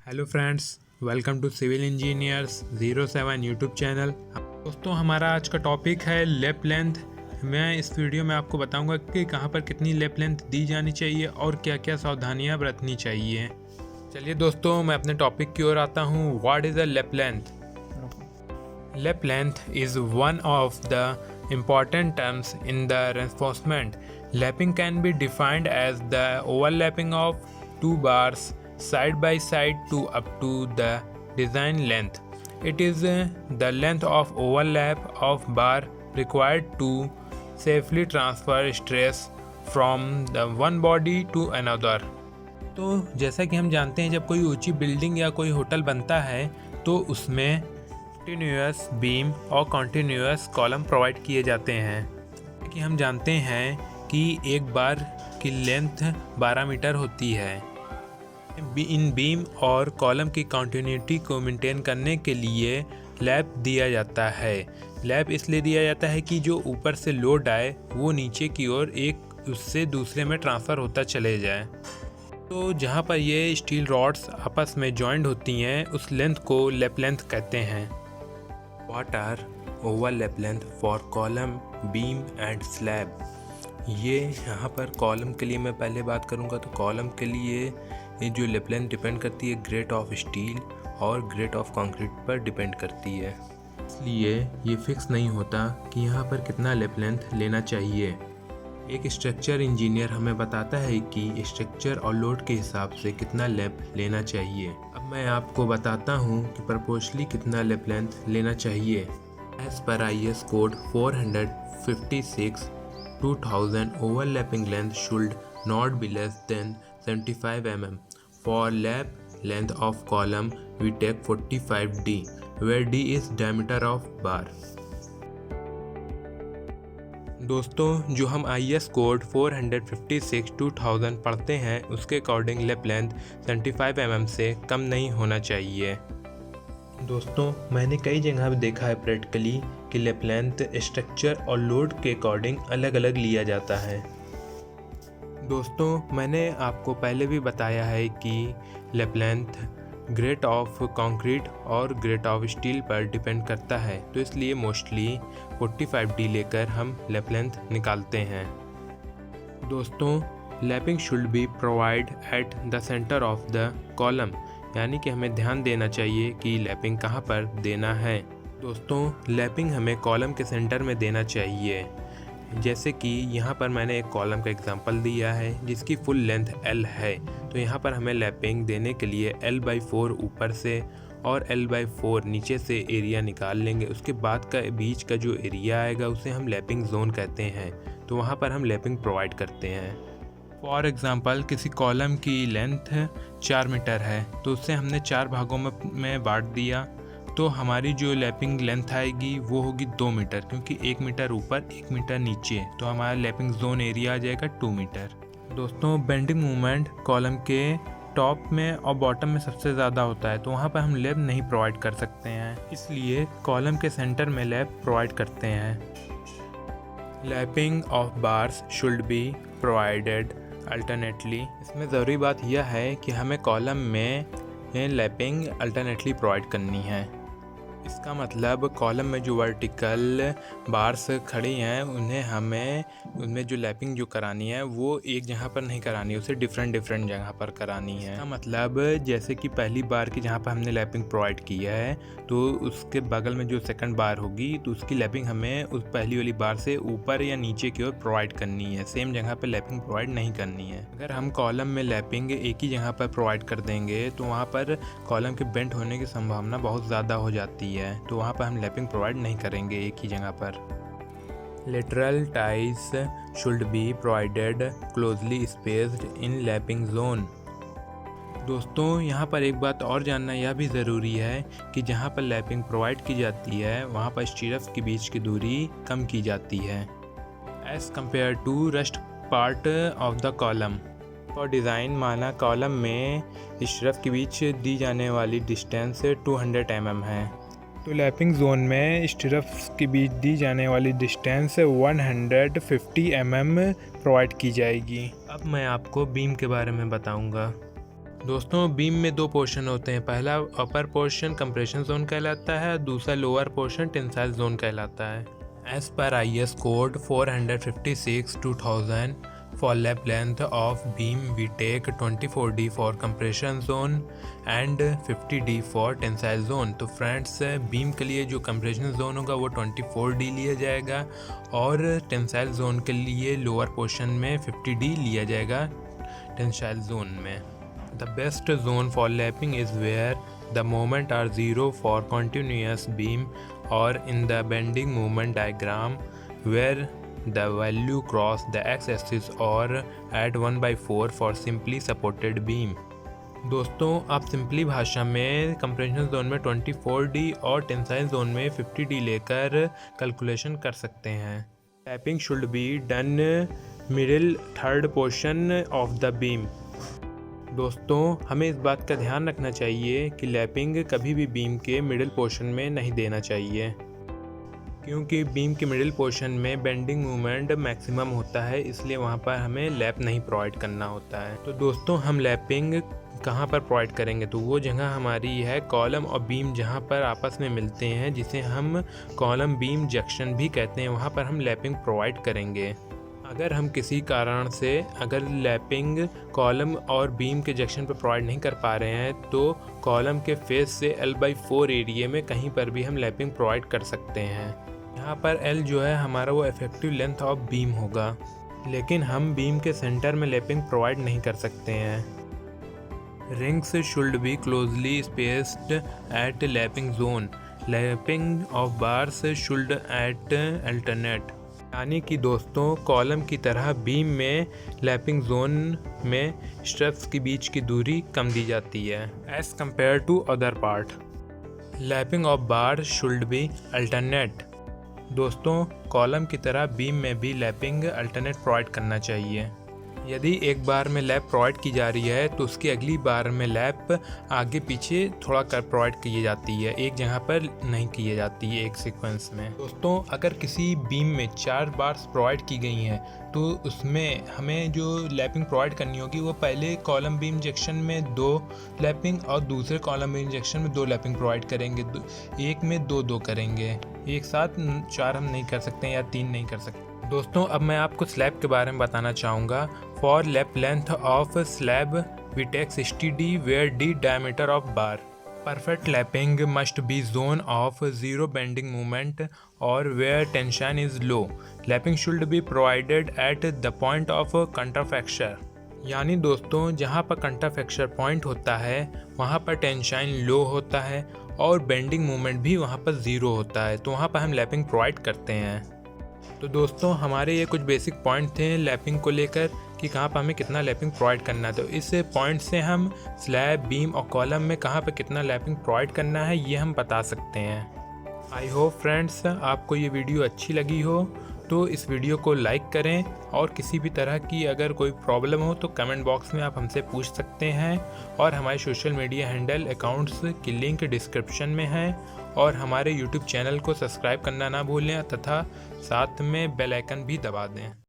Hello friends, welcome to civil engineers 07 YouTube channel. दोस्तों, हमारा आज का टॉपिक है लैप लेंथ। मैं इस वीडियो में आपको बताऊंगा कि कहां पर कितनी लैप लेंथ दी जानी चाहिए और क्या क्या सावधानियां बरतनी चाहिए। चलिए दोस्तों, मैं अपने टॉपिक की ओर आता हूं। What is a lap length? Lap length is one of the important terms in the reinforcement. Lapping can be defined as the overlapping of two bars side by side to up to the design length. It is the length of overlap of bar required to safely transfer stress from the one body to another. तो जैसा कि हम जानते हैं, जब कोई ऊंची building या कोई होटल बनता है तो उसमें कंटिन्यूअस बीम और कंटिन्यूअस कॉलम प्रोवाइड किए जाते हैं। कि हम जानते हैं कि एक बार की लेंथ 12 मीटर होती है। इन बीम और कॉलम की कंटिन्यूटी को मेंटेन करने के लिए लैप दिया जाता है। लैप इसलिए दिया जाता है कि जो ऊपर से लोड आए वो नीचे की ओर एक उससे दूसरे में ट्रांसफ़र होता चले जाए। तो जहाँ पर ये स्टील रॉड्स आपस में जॉइंट होती हैं उस लेंथ को लैप लेंथ कहते हैं। What are overlap length for column, beam and slab? ये यहाँ पर कॉलम के लिए मैं पहले बात करूँगा। तो कॉलम के लिए ये जो लैप लेंथ डिपेंड करती है ग्रेड ऑफ स्टील और ग्रेड ऑफ कंक्रीट पर डिपेंड करती है। इसलिए ये फिक्स नहीं होता कि यहाँ पर कितना लैप लेंथ लेना चाहिए। एक स्ट्रक्चर इंजीनियर हमें बताता है कि स्ट्रक्चर और लोड के हिसाब से कितना लैप लेना चाहिए। अब मैं आपको बताता हूँ कि प्रपोर्शनली कितना लैप लेंथ लेना चाहिए। As per IS code 456/2000 overlapping length should not be less than 75 mm। For lap length of column we take 45D, where D is diameter of bar। दोस्तों, जो हम IS कोड 456/2000 पढ़ते हैं उसके according lap length 75 mm से कम नहीं होना चाहिए। दोस्तों, मैंने कई जगह देखा है प्रैक्टिकली कि लैप लेंथ स्ट्रक्चर और लोड के अकॉर्डिंग अलग अलग लिया जाता है। दोस्तों, मैंने आपको पहले भी बताया है कि lap length grade of concrete और ग्रेड ऑफ स्टील पर डिपेंड करता है, तो इसलिए मोस्टली 45D लेकर हम लैप लेंथ निकालते हैं। दोस्तों, lapping should B provide at the centre of the column, यानी कि हमें ध्यान देना चाहिए कि लैपिंग कहाँ पर देना है। दोस्तों, लैपिंग हमें कॉलम के सेंटर में देना चाहिए। जैसे कि यहाँ पर मैंने एक कॉलम का एग्जांपल दिया है जिसकी फुल लेंथ L है, तो यहाँ पर हमें लैपिंग देने के लिए L/4 ऊपर से और L/4 नीचे से एरिया निकाल लेंगे। उसके बाद का बीच का जो एरिया आएगा उसे हम लैपिंग जोन कहते हैं, तो वहाँ पर हम लैपिंग प्रोवाइड करते हैं। फॉर एग्ज़ाम्पल, किसी कॉलम की लेंथ 4 मीटर है तो उससे हमने 4 भागों में बांट दिया, तो हमारी जो लैपिंग लेंथ आएगी वो होगी 2 मीटर, क्योंकि 1 मीटर ऊपर 1 मीटर नीचे, तो हमारा लैपिंग जोन एरिया आ जाएगा 2 मीटर। दोस्तों, बेंडिंग मूवमेंट कॉलम के टॉप में और बॉटम में सबसे ज़्यादा होता है, तो वहाँ पर हम लैप नहीं प्रोवाइड कर सकते हैं, इसलिए कॉलम के सेंटर में लैप प्रोवाइड करते हैं। Lapping of bars should be provided alternately. इसमें ज़रूरी बात यह है कि हमें कॉलम में लैपिंग अल्टरनेटली प्रोवाइड करनी है। इसका मतलब कॉलम में जो वर्टिकल बार्स खड़ी हैं उनमें जो लैपिंग जो करानी है वो एक जगह पर नहीं करानी है, उसे डिफरेंट जगह पर करानी है। इसका मतलब जैसे कि पहली बार की जहाँ पर हमने लैपिंग प्रोवाइड किया है तो उसके बगल में जो सेकंड बार होगी तो उसकी लैपिंग हमें उस पहली वाली बार से ऊपर या नीचे की ओर प्रोवाइड करनी है, सेम जगह पर लैपिंग प्रोवाइड नहीं करनी है। अगर हम कॉलम में लैपिंग एक ही जगह पर प्रोवाइड कर देंगे तो वहाँ पर कॉलम के बेंट होने की संभावना बहुत ज़्यादा हो जाती है, तो वहाँ पर हम लैपिंग प्रोवाइड नहीं करेंगे एक ही जगह पर। Lateral ties should be provided closely spaced in lapping zone. दोस्तों, यहाँ पर एक बात और जानना यह भी ज़रूरी है कि जहाँ पर लैपिंग प्रोवाइड की जाती है वहाँ पर स्टीरप्स के बीच की दूरी कम की जाती है as compare to rest part of the column. For design माना कॉलम में स्टीरप के बीच दी जाने वाली डिस्टेंस 200 mm है, तो लैपिंग जोन में स्टीरप्स के बीच दी जाने वाली डिस्टेंस 150 mm प्रोवाइड की जाएगी। अब मैं आपको बीम के बारे में बताऊंगा। दोस्तों बीम में दो पोर्शन होते हैं, पहला अपर पोर्शन कंप्रेशन जोन कहलाता है, दूसरा लोअर पोर्शन टेंसाइल जोन कहलाता है। As per IS code 456/2000 for lap length of beam we take 24D for compression zone and 50D for tensile zone। तो फ्रेंड्स बीम के लिए जो कंप्रेशन जोन होगा वो 24D लिया जाएगा और टेंसाइल जोन के लिए लोअर पोर्शन में 50D लिया जाएगा टेंसाइल जोन में। The best zone for lapping is where the moment are zero for continuous beam or in the bending moment diagram where the value cross the x-axis or at 1/4 for simply supported beam। दोस्तों आप simply भाषा में compression zone में 24D और tensile zone में 50D लेकर calculation कर सकते हैं। Lapping should be done middle third portion of the beam. दोस्तों हमें इस बात का ध्यान रखना चाहिए कि लैपिंग कभी भी बीम के मिडिल पोर्शन में नहीं देना चाहिए, क्योंकि बीम के मिडिल पोर्शन में बेंडिंग मोमेंट मैक्सिमम होता है, इसलिए वहाँ पर हमें लैप नहीं प्रोवाइड करना होता है। तो दोस्तों हम लैपिंग कहाँ पर प्रोवाइड करेंगे, तो वो जगह हमारी है कॉलम और बीम जहाँ पर आपस में मिलते हैं, जिसे हम कॉलम बीम जंक्शन भी कहते हैं, वहाँ पर हम लैपिंग प्रोवाइड करेंगे। अगर हम किसी कारण से अगर लैपिंग कॉलम और बीम के जंक्शन पर प्रोवाइड नहीं कर पा रहे हैं तो कॉलम के फेस से L/4 एरिया में कहीं पर भी हम लैपिंग प्रोवाइड कर सकते हैं। यहाँ पर L जो है हमारा वो इफेक्टिव लेंथ ऑफ बीम होगा, लेकिन हम बीम के सेंटर में लैपिंग प्रोवाइड नहीं कर सकते हैं। Rings should be closely spaced at lapping zone. Lapping of bars should at alternate. यानी कि दोस्तों कॉलम की तरह बीम में लैपिंग जोन में स्ट्रैप्स के बीच की दूरी कम दी जाती है as compare to other part. Lapping of bar should be alternate. दोस्तों कॉलम की तरह बीम में भी लैपिंग अल्टरनेट प्रोवाइड करना चाहिए। यदि एक बार में लैप प्रोवाइड की जा रही है तो उसकी अगली बार में लैप आगे पीछे थोड़ा कर प्रोवाइड की जाती है, एक जगह पर नहीं की जाती है एक सीक्वेंस में। दोस्तों अगर किसी बीम में 4 बार्स प्रोवाइड की गई हैं तो उसमें हमें जो लैपिंग प्रोवाइड करनी होगी वो पहले कॉलम बीम जंक्शन में 2 लैपिंग और दूसरे कॉलम बीम जंक्शन में 2 लैपिंग प्रोवाइड करेंगे, एक में 2-2 करेंगे, एक साथ 4 हम नहीं कर सकते या 3 नहीं कर सकते। दोस्तों अब मैं आपको स्लैब के बारे में बताना चाहूँगा। For lap length of slab we take 60D where D diameter of bar. Perfect lapping must be zone of zero bending moment और where tension is low. Lapping should be provided at the point of contraflexure. यानी दोस्तों जहाँ पर कंट्राफ्रैक्चर point होता है वहाँ पर tension लो होता है और बेंडिंग मोमेंट भी वहाँ पर ज़ीरो होता है, तो वहाँ पर हम लैपिंग प्रोवाइड करते हैं। तो दोस्तों हमारे ये कुछ बेसिक पॉइंट थे लैपिंग को लेकर कि कहाँ पर हमें कितना लैपिंग प्रोवाइड करना है। तो इस पॉइंट से हम स्लैब बीम और कॉलम में कहाँ पर कितना लैपिंग प्रोवाइड करना है ये हम बता सकते हैं। आई होप फ्रेंड्स आपको ये वीडियो अच्छी लगी हो, तो इस वीडियो को लाइक करें और किसी भी तरह की अगर कोई प्रॉब्लम हो तो कमेंट बॉक्स में आप हमसे पूछ सकते हैं। और हमारे सोशल मीडिया हैंडल अकाउंट्स की लिंक डिस्क्रिप्शन में है और हमारे यूट्यूब चैनल को सब्सक्राइब करना ना भूलें तथा साथ में बेल आइकन भी दबा दें।